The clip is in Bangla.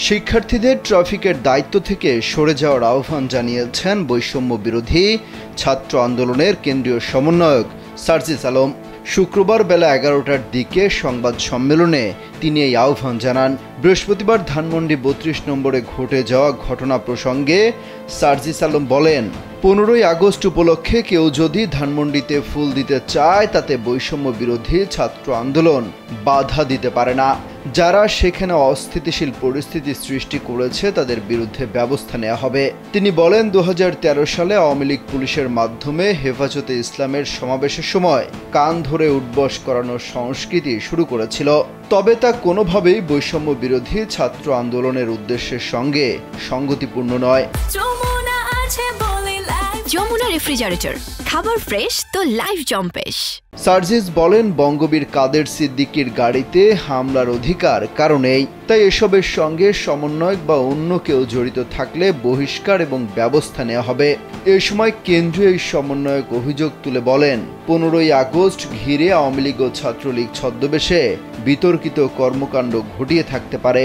শিক্ষার্থীদের ট্রাফিকের দায়িত্ব থেকে সরে যাওয়ার আহ্বান জানিয়েছেন বৈষম্য বিরোধী ছাত্র আন্দোলনের কেন্দ্রীয় সমন্বয়ক সার্জিস আলম। শুক্রবার বেলা 11টার দিকে সংবাদ সম্মেলনে তিনি এই আহ্বান জানান। বৃহস্পতিবার ধানমন্ডি ৩২ নম্বরে ঘটে যাওয়া ঘটনা প্রসঙ্গে সার্জিস আলম বলেন, 15ই আগস্ট উপলক্ষে কেউ যদি ধানমন্ডিতে ফুল দিতে চায় তাতে বৈষম্য বিরোধী ছাত্র আন্দোলন বাধা দিতে পারে না। যারা সেখানে অস্থিতিশীল পরিস্থিতি সৃষ্টি করেছে তাদের বিরুদ্ধে ব্যবস্থা নেওয়া হবে। তিনি বলেন, 2013 সালে আওয়ামী লীগ পুলিশের মাধ্যমে হেফাজতে ইসলামের সমাবেশের সময় কান ধরে উঠবস করানোর সংস্কৃতি শুরু করেছিল। তবে তা কোনোভাবেই বৈষম্য বিরোধী ছাত্র আন্দোলনের উদ্দেশ্যের সঙ্গে সঙ্গতিপূর্ণ নয়। যমুনা রেফ্রিজারেটর, খাবার ফ্রেশ তো লাইফ জম্পেশ। সার্জিস বলেন, বঙ্গবীর কাদের সিদ্দিকীর গাড়িতে হামলার অধিকার কারণেই, তাই এসবের সঙ্গে সমন্বয়ক বা অন্য কেউ জড়িত থাকলে বহিষ্কার এবং ব্যবস্থা নেওয়া হবে। এ সময় কেন্দ্রীয় এই সমন্বয়ক অভিযোগ তুলে বলেন, 15ই আগস্ট ঘিরে আওয়ামী লীগ ও ছাত্রলীগ ছদ্মবেশে বিতর্কিত কর্মকাণ্ড ঘটিয়ে থাকতে পারে।